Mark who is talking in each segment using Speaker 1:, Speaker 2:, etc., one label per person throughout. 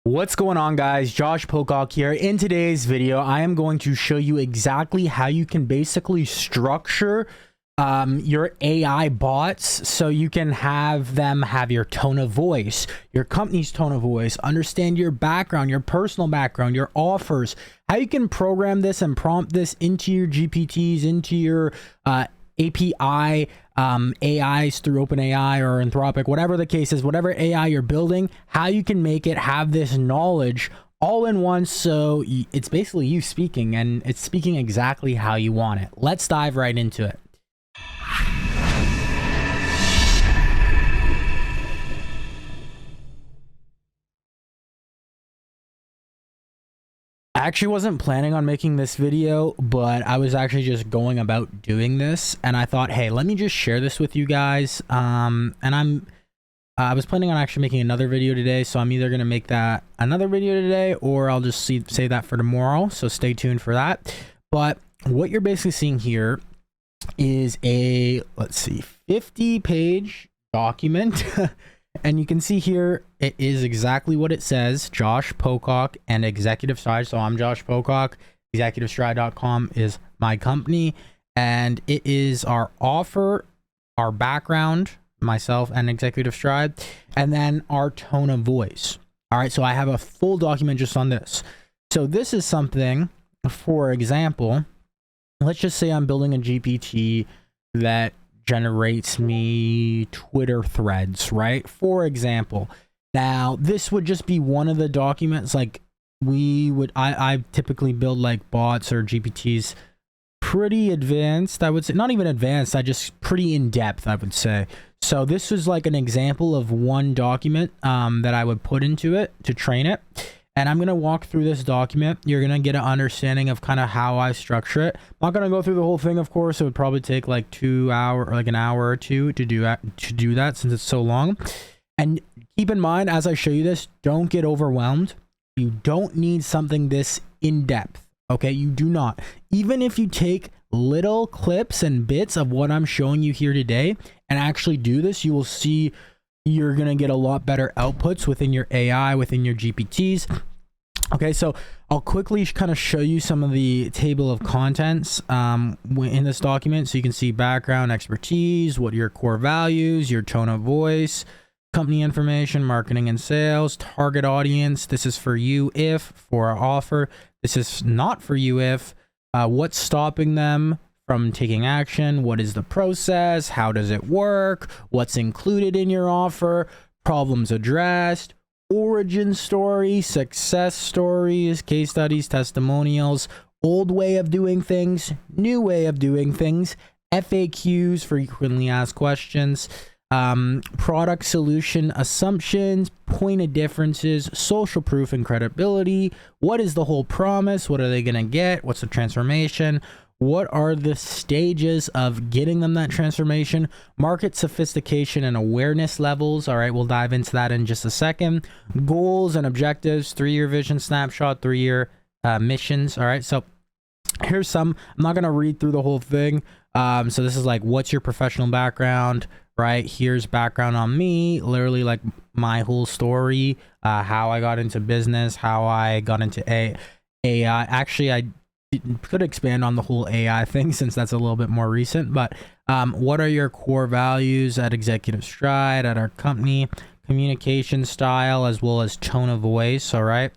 Speaker 1: What's going on, guys? Josh Pocock here. In today's video, I am going to show you exactly how you can basically structure your AI bots so you can have them have your tone of voice, your company's tone of voice, understand your background, your personal background, your offers, how you can program this and prompt this into your GPTs, into your API AIs through OpenAI or Anthropic, whatever the case is, whatever AI you're building, how you can make it have this knowledge all in one. So it's basically you speaking, and it's speaking exactly how you want it. Let's dive right into it. I actually wasn't planning on making this video, but I was actually just going about doing this, and I thought, hey, let me just share this with you guys. I was planning on actually making another video today, so I'm either gonna make that another video today, or I'll just save that for tomorrow. So stay tuned for that. But what you're basically seeing here is a 50-page document. And you can see here, it is exactly what it says, Josh Pocock and Executive Stride. So I'm Josh Pocock, executivestride.com is my company. And it is our offer, our background, myself and Executive Stride, and then our tone of voice. All right, so I have a full document just on this. So this is something, for example, let's just say I'm building a GPT that generates me Twitter threads, right? For example. Now, this would just be one of the documents. Like I typically build like bots or GPTs pretty advanced, I would say. Not even advanced, I just pretty in depth, I would say. So this is like an example of one document that I would put into it to train it. And I'm going to walk through this document. You're going to get an understanding of kind of how I structure it. I'm not going to go through the whole thing, of course. It would probably take like 2 hours or like an hour or two to do that since it's so long. And keep in mind, as I show you this, don't get overwhelmed. You don't need something this in depth. Okay, you do not. Even if you take little clips and bits of what I'm showing you here today and actually do this, you will see you're going to get a lot better outputs within your AI, within your GPTs. Okay, so I'll quickly kind of show you some of the table of contents in this document. So you can see background, expertise, what are your core values, your tone of voice, company information, marketing and sales, target audience. This is for you if, for our offer. This is not for you if, what's stopping them from taking action, what is the process, how does it work, what's included in your offer, problems addressed, origin story, success stories, case studies, testimonials, old way of doing things, new way of doing things, FAQs, frequently asked questions, product solution assumptions, point of differences, social proof and credibility, what is the whole promise, what are they going to get, what's the transformation, what are the stages of getting them that transformation, market sophistication and awareness levels. All right, we'll dive into that in just a second. Goals and objectives, 3-year vision snapshot, 3-year missions. All right, so here's some. I'm not going to read through the whole thing. So this is like, what's your professional background, right? Here's background on me, literally like my whole story, how I got into business, how I got into AI. Actually, I could expand on the whole AI thing since that's a little bit more recent, but what are your core values at Executive Stride, at our company, communication style, as well as tone of voice. All right.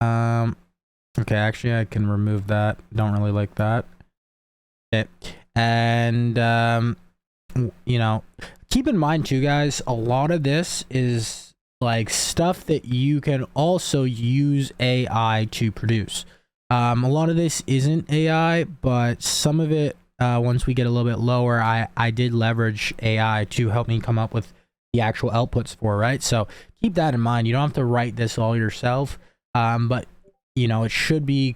Speaker 1: Okay, actually I can remove that. Don't really like that. Okay. And you know, keep in mind too, guys, a lot of this is like stuff that you can also use AI to produce. A lot of this isn't AI, but some of it, once we get a little bit lower, I did leverage AI to help me come up with the actual outputs for, right? So keep that in mind. You don't have to write this all yourself, but you know, it should be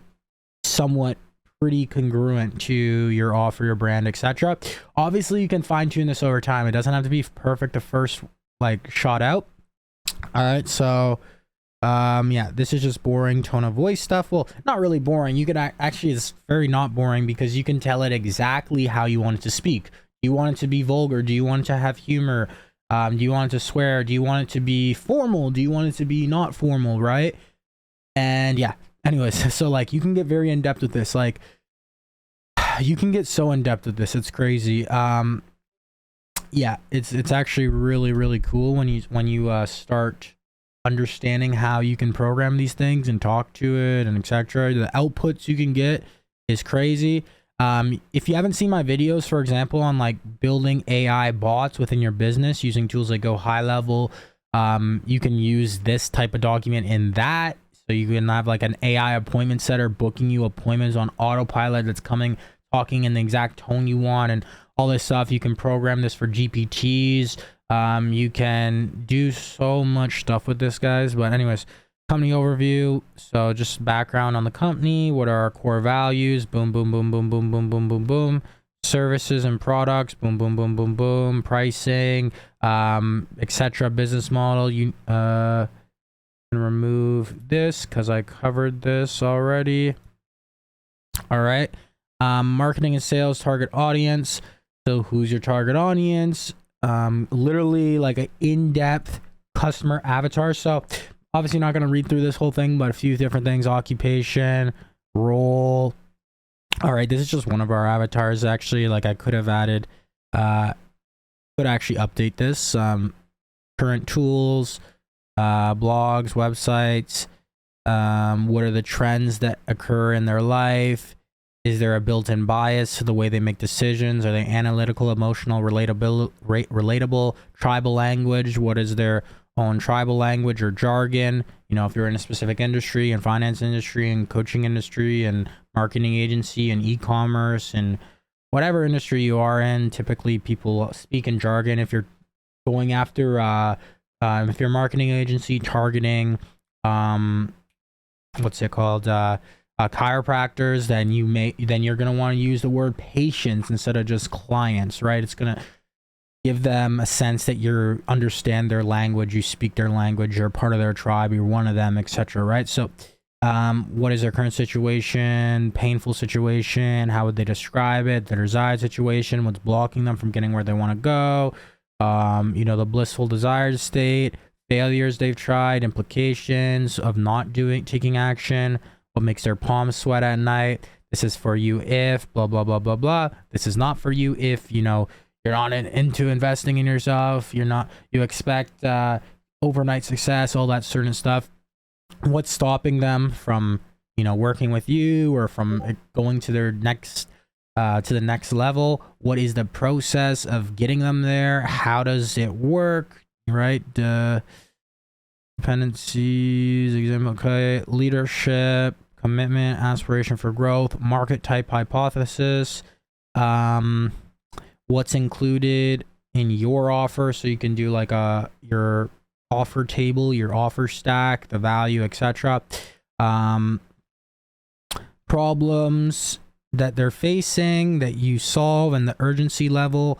Speaker 1: somewhat pretty congruent to your offer, your brand, etc. Obviously, you can fine tune this over time. It doesn't have to be perfect the first like shot out. All right, so yeah, this is just boring tone of voice stuff. Well, not really boring. You could actually, it's very not boring because you can tell it exactly how you want it to speak. Do you want it to be vulgar? Do you want it to have humor? Do you want it to swear? Do you want it to be formal? Do you want it to be not formal, right? And yeah, anyways, so like you can get very in depth with this. Like you can get so in depth with this, it's crazy. Yeah, it's actually really cool when you start understanding how you can program these things and talk to it and etc. The outputs you can get is crazy. If you haven't seen my videos, for example, on like building AI bots within your business using tools like GoHighLevel, you can use this type of document in that. So you can have like an AI appointment setter booking you appointments on autopilot that's talking in the exact tone you want and all this stuff. You can program this for GPTs. You can do so much stuff with this, guys. But anyways, company overview. So just background on the company. What are our core values? Boom, boom, boom, boom, boom, boom, boom, boom, boom. Services and products. Boom, boom, boom, boom, boom. Pricing, etc. Business model. You remove this because I covered this already. All right. Marketing and sales, target audience. So who's your target audience? Literally like an in-depth customer avatar. So obviously not going to read through this whole thing, but a few different things: occupation, role. All right, this is just one of our avatars. Actually, like I could have added, could actually update this. Current tools, blogs, websites. What are the trends that occur in their life? Is there a built-in bias to the way they make decisions? Are they analytical, emotional, relatable, tribal language? What is their own tribal language or jargon? You know, if you're in a specific industry and finance industry and coaching industry and marketing agency and e-commerce and whatever industry you are in, typically people speak in jargon. If you're going after, if you're a marketing agency targeting, what's it called? Chiropractors, then you're going to want to use the word patients instead of just clients, right? It's going to give them a sense that you understand their language, you speak their language, you're part of their tribe, you're one of them, etc. Right? So what is their current situation, painful situation, how would they describe it, their desired situation, what's blocking them from getting where they want to go, you know, the blissful desired state, failures they've tried, implications of not taking action, what makes their palms sweat at night. This is for you if blah blah blah blah blah. This is not for you if, you know, you're not into investing in yourself, you expect overnight success, all that certain stuff. What's stopping them from, you know, working with you or from going to their next to the next level? What is the process of getting them there? How does it work, right? Dependencies, example, okay, leadership, commitment, aspiration for growth, market type hypothesis, what's included in your offer. So you can do like your offer table, your offer stack, the value, etc. Problems that they're facing that you solve and the urgency level,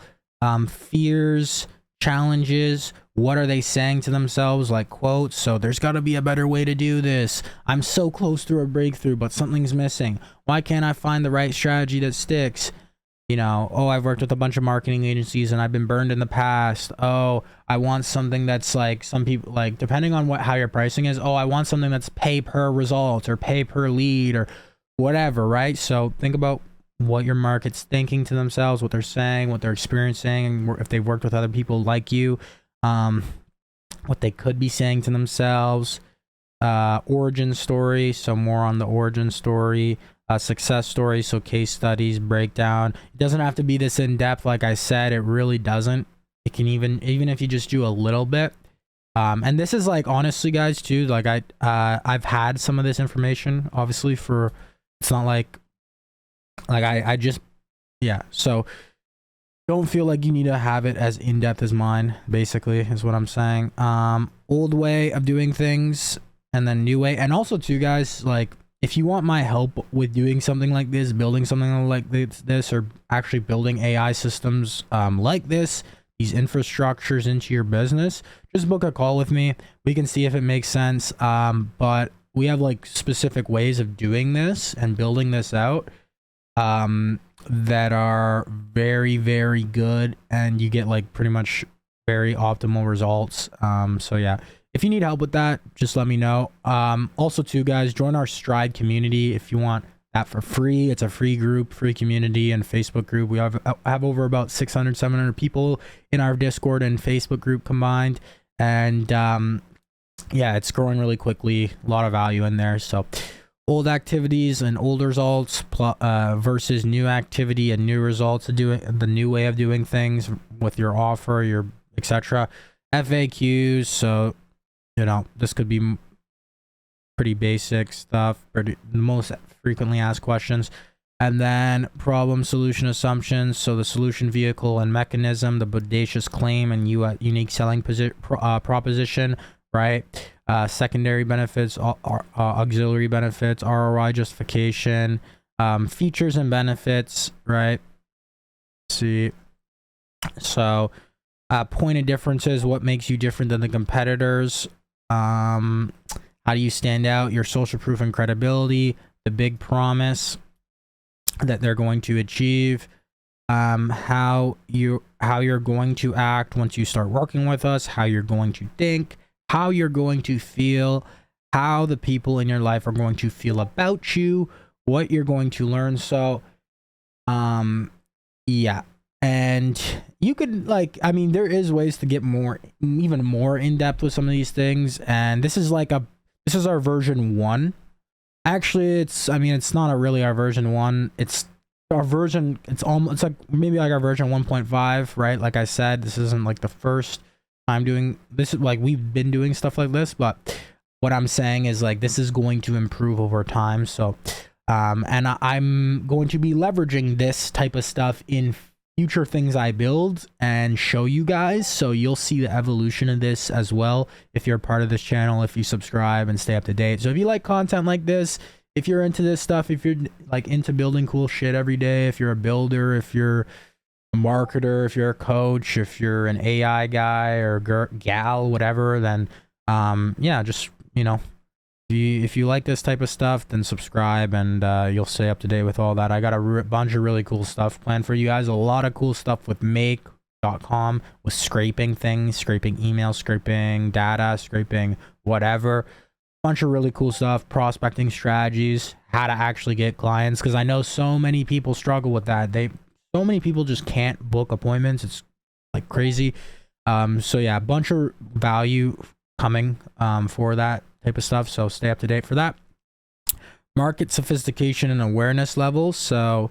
Speaker 1: fears, challenges. What are they saying to themselves, like quotes? So there's got to be a better way to do this. I'm so close to a breakthrough, but something's missing. Why can't I find the right strategy that sticks? You know, oh, I've worked with a bunch of marketing agencies and I've been burned in the past. Oh, I want something that's like, some people like, depending on how your pricing is, oh, I want something that's pay per result or pay per lead or whatever, right? So think about what your market's thinking to themselves, what they're saying, what they're experiencing, and if they've worked with other people like you, what they could be saying to themselves. Origin story, so more on the origin story. Success story, so case studies, breakdown. It doesn't have to be this in depth, like I said. It really doesn't. It can even if you just do a little bit. And this is like, honestly, guys, too, like I've had some of this information, obviously, for, it's not like I just, yeah. So don't feel like you need to have it as in depth as mine, basically, is what I'm saying. Old way of doing things and then new way. And also, too, guys, like, if you want my help with doing something like this, building something like this, or actually building AI systems like this, these infrastructures into your business, just book a call with me. We can see if it makes sense. But we have like specific ways of doing this and building this out that are very, very good. And you get like pretty much very optimal results. So yeah, if you need help with that, just let me know. Also too, guys, join our Stride community if you want that for free. It's a free group, free community and Facebook group. We have over about 600, 700 people in our Discord and Facebook group combined. And yeah, it's growing really quickly. A lot of value in there. So old activities and old results versus new activity and new results, the new way of doing things with your offer, your etc. FAQs. So, you know, this could be pretty basic stuff, the most frequently asked questions. And then problem solution assumptions. So the solution vehicle and mechanism, the bodacious claim and unique selling proposition, right? Secondary benefits, auxiliary benefits, ROI justification, features and benefits, right? Let's see. So point of differences, what makes you different than the competitors? How do you stand out? Your social proof and credibility, the big promise that they're going to achieve, how you're going to act once you start working with us, how you're going to think, how you're going to feel, how the people in your life are going to feel about you, what you're going to learn. So yeah, and you could, like, I mean, there is ways to get even more in depth with some of these things, and this is our version 1. Actually, it's not really our version 1. It's our version, it's like maybe like our version 1.5, right? Like I said, this isn't like the first time doing this. Like, we've been doing stuff like this, but what I'm saying is, like, this is going to improve over time. So and I'm going to be leveraging this type of stuff in future things I build and show you guys, so you'll see the evolution of this as well if you're a part of this channel, if you subscribe and stay up to date. So if you like content like this, if you're into this stuff, if you're like into building cool shit every day, if you're a builder, if you're a marketer, if you're a coach, if you're an AI guy or gal, whatever, then yeah, just, you know, if you like this type of stuff, then subscribe, and you'll stay up to date with all that. I got a bunch of really cool stuff planned for you guys. A lot of cool stuff with make.com, with scraping things, scraping email, scraping data, scraping whatever. Bunch of really cool stuff, prospecting strategies, how to actually get clients, because I know so many people struggle with that. So many people just can't book appointments. It's like crazy. So yeah, a bunch of value coming for that type of stuff, so stay up to date for that. Market sophistication and awareness levels. So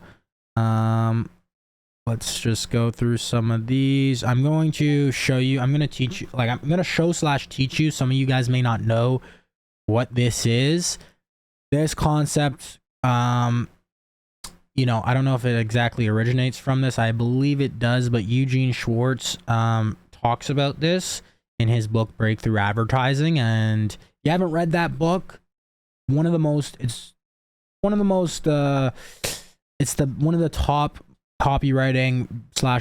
Speaker 1: let's just go through some of these. I'm going to show you, I'm going to teach you, like, I'm going to show / teach you. Some of you guys may not know what this is. This concept, you know, I don't know if it exactly originates from this. I believe it does, but Eugene Schwartz talks about this in his book Breakthrough Advertising. And you haven't read that book, it's one of the top copywriting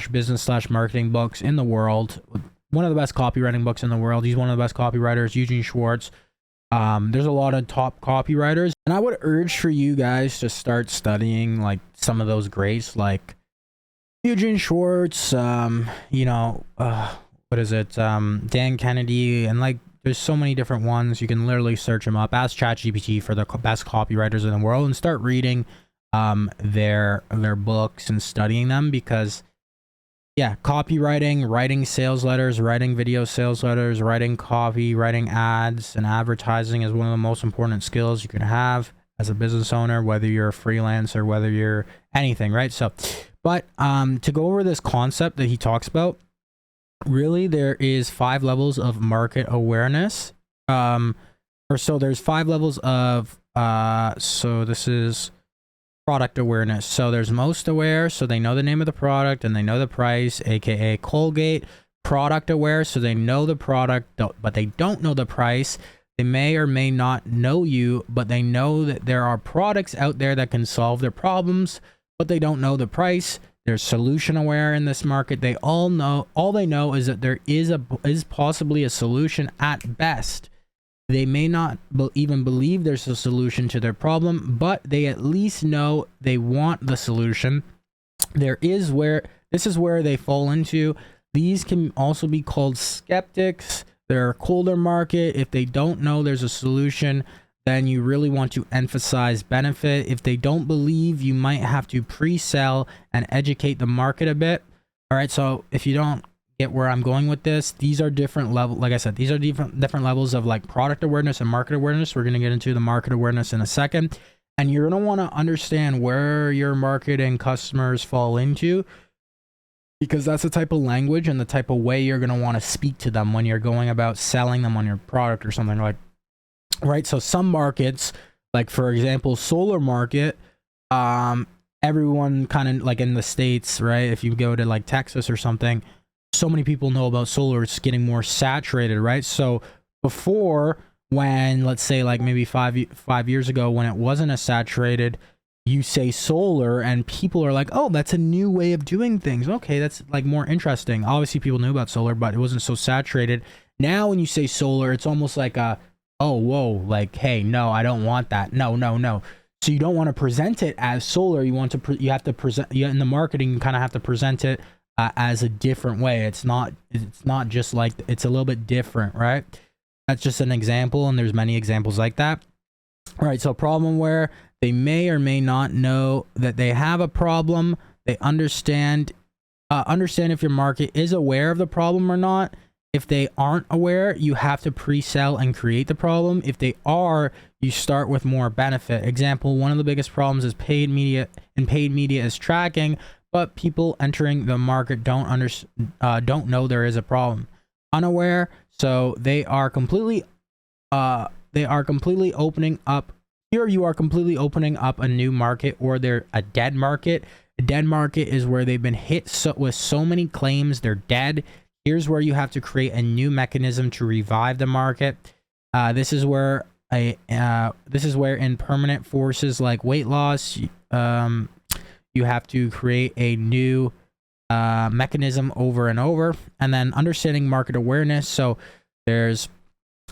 Speaker 1: / business / marketing books in the world. One of the best copywriting books in the world. He's one of the best copywriters, Eugene Schwartz. There's a lot of top copywriters, and I would urge for you guys to start studying like some of those greats, like Eugene Schwartz, you know, what is it, Dan Kennedy, and like there's so many different ones. You can literally search them up. Ask ChatGPT for the best copywriters in the world and start reading their books and studying them, because yeah, copywriting, writing sales letters, writing video sales letters, writing copy, writing ads and advertising is one of the most important skills you can have as a business owner, whether you're a freelancer, whether you're anything, right? So, but to go over this concept that he talks about, really there is 5 levels of market awareness, so there's 5 levels of so this is product awareness. So there's most aware, so they know the name of the product and they know the price, aka Colgate. Product aware, so they know the product but they don't know the price. They may or may not know you, but they know that there are products out there that can solve their problems, but they don't know the price. They're solution aware in this market. They all they know is that there is possibly a solution at best. They may not even believe there's a solution to their problem, but they at least know they want the solution. This is where they fall into These can also be called skeptics. They're a colder market. If they don't know there's a solution, then you really want to emphasize benefit. If they don't believe, you might have to pre-sell and educate the market a bit. All right, so if you don't get where I'm going with this, these are different levels. Like I said, these are different levels of like product awareness and market awareness. We're going to get into the market awareness in a second. And you're going to want to understand where your market and customers fall into, because that's the type of language and the type of way you're going to want to speak to them when you're going about selling them on your product or something like, right? So some markets, like for example, solar market, everyone kind of like in the States, right? If you go to like Texas or something, so many people know about solar, it's getting more saturated, right? So before, when let's say like maybe five years ago, when it wasn't as saturated, you say solar and people are like, oh, that's a new way of doing things. Okay, that's like more interesting. Obviously people knew about solar, but it wasn't so saturated. Now when you say solar, it's almost like a, oh, whoa, like, hey, no, I don't want that. No. So you don't want to present it as solar. You want to you have to present, in the marketing, you kind of have to present it as a different way. It's not just like, it's a little bit different, right? That's just an example, and there's many examples like that. All right, so problem where they may or may not know that they have a problem. They understand if your market is aware of the problem or not. If they aren't aware, you have to pre-sell and create the problem. If they are, you start with more benefit. Example, one of the biggest problems is paid media, and paid media is tracking, but people entering the market don't know there is a problem. Unaware, so they are completely opening up. Here you are completely opening up a new market, or they're a dead market. A dead market is where they've been hit with so many claims they're dead. Here's where you have to create a new mechanism to revive the market. This is where in permanent forces like weight loss, you have to create a new mechanism over and over. And then understanding market awareness. So there's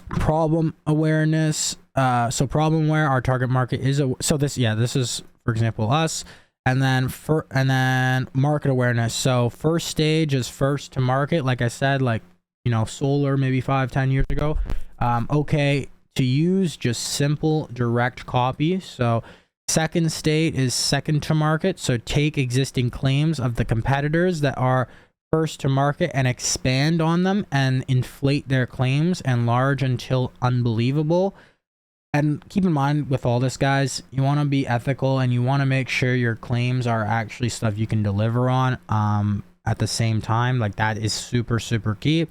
Speaker 1: problem awareness. So problem where our target market is this is, for example, us. And then market awareness. So first stage is first to market, like I said, like, you know, solar maybe 5-10 years ago. Okay to use, just simple direct copy. So second state is second to market. So take existing claims of the competitors that are first to market and expand on them and inflate their claims, enlarge until unbelievable. And keep in mind with all this, guys, you want to be ethical and you want to make sure your claims are actually stuff you can deliver on at the same time. Like, that is super, super key.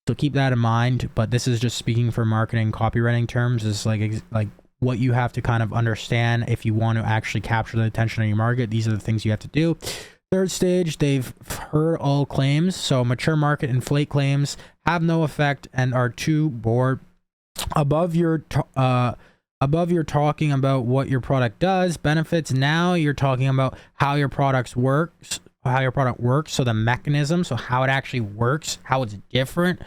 Speaker 1: So keep that in mind. But this is just speaking for marketing copywriting terms. Is like what you have to kind of understand if you want to actually capture the attention of your market. These are the things you have to do. Third stage, they've heard all claims. So mature market, inflate claims, have no effect, and are too bored. Above you're talking about what your product does, benefits. Now you're talking about how your product works. So the mechanism, so how it actually works, how it's different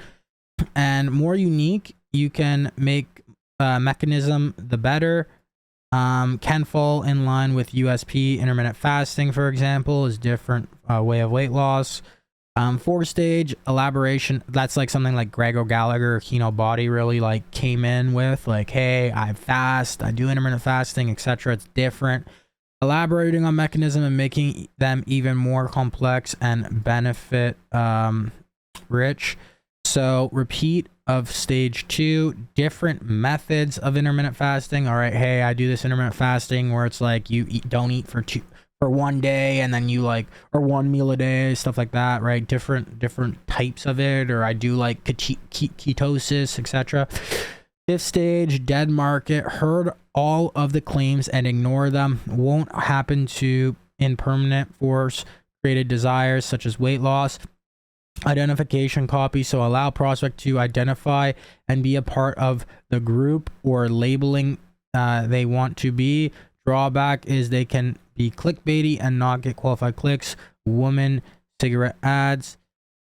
Speaker 1: and more unique. You can make mechanism the better. Can fall in line with USP. Intermittent fasting, for example, is different way of weight loss. Fourth stage, elaboration. That's like something like Greg O'Gallagher or Kino Body really like came in with, like, hey, I fast, I do intermittent fasting, etc. It's different. Elaborating on mechanism and making them even more complex and benefit rich. So repeat of stage 2, different methods of intermittent fasting. All right, hey, I do this intermittent fasting where it's like you don't eat for 1 day and then you like, or 1 meal a day, stuff like that, right? Different types of it. Or I do like ketosis, etc. Fifth stage, dead market. Heard all of the claims and ignore them. Won't happen to in permanent force created desires such as weight loss. Identification copy. So allow prospect to identify and be a part of the group or labeling they want to be. Drawback is they can be clickbaity and not get qualified clicks. Woman, cigarette ads.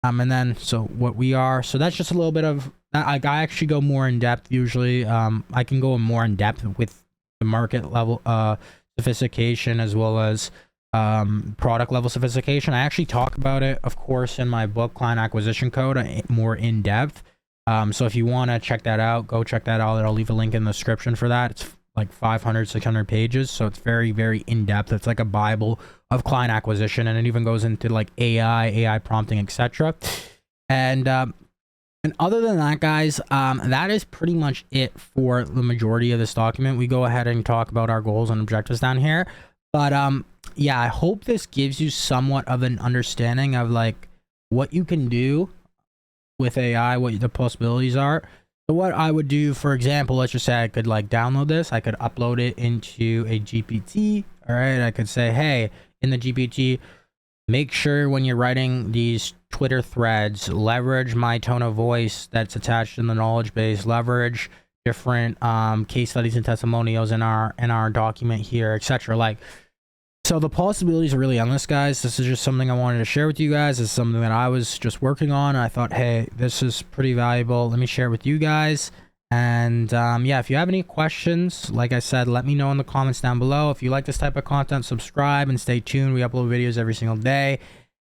Speaker 1: And then, so what we are. So that's just a little bit of, I actually go more in depth usually. I can go more in depth with the market level sophistication as well as product level sophistication. I actually talk about it, of course, in my book, Client Acquisition Code, more in depth. So if you want to check that out, go check that out. I'll leave a link in the description for that. It's like 500, 600 pages. So it's very, very in depth. It's like a Bible of client acquisition. And it even goes into like AI prompting, etc. And other than that, guys, that is pretty much it for the majority of this document. We go ahead and talk about our goals and objectives down here. But yeah, I hope this gives you somewhat of an understanding of like what you can do with AI, what the possibilities are. So what I would do, for example, let's just say I could like download this. I could upload it into a GPT. All right. I could say, hey, in the GPT, make sure when you're writing these Twitter threads, leverage my tone of voice that's attached in the knowledge base, leverage different case studies and testimonials in our document here, etc. Like, so the possibilities are really endless, guys. This is just something I wanted to share with you guys. It's something that I was just working on. I thought, hey, this is pretty valuable. Let me share it with you guys. And yeah, if you have any questions, like I said, let me know in the comments down below. If you like this type of content, subscribe and stay tuned. We upload videos every single day.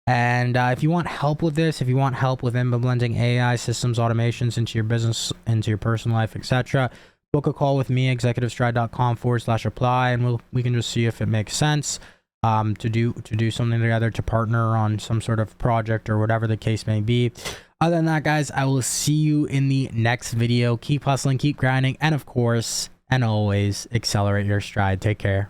Speaker 1: And if you want help with this, if you want help with implementing AI systems, automations into your business, into your personal life, etc., book a call with me, executivestride.com/apply, and we can just see if it makes sense to do something together, to partner on some sort of project or whatever the case may be. Other than that, guys, I will see you in the next video. Keep hustling, keep grinding, and of course, and always accelerate your stride. Take care.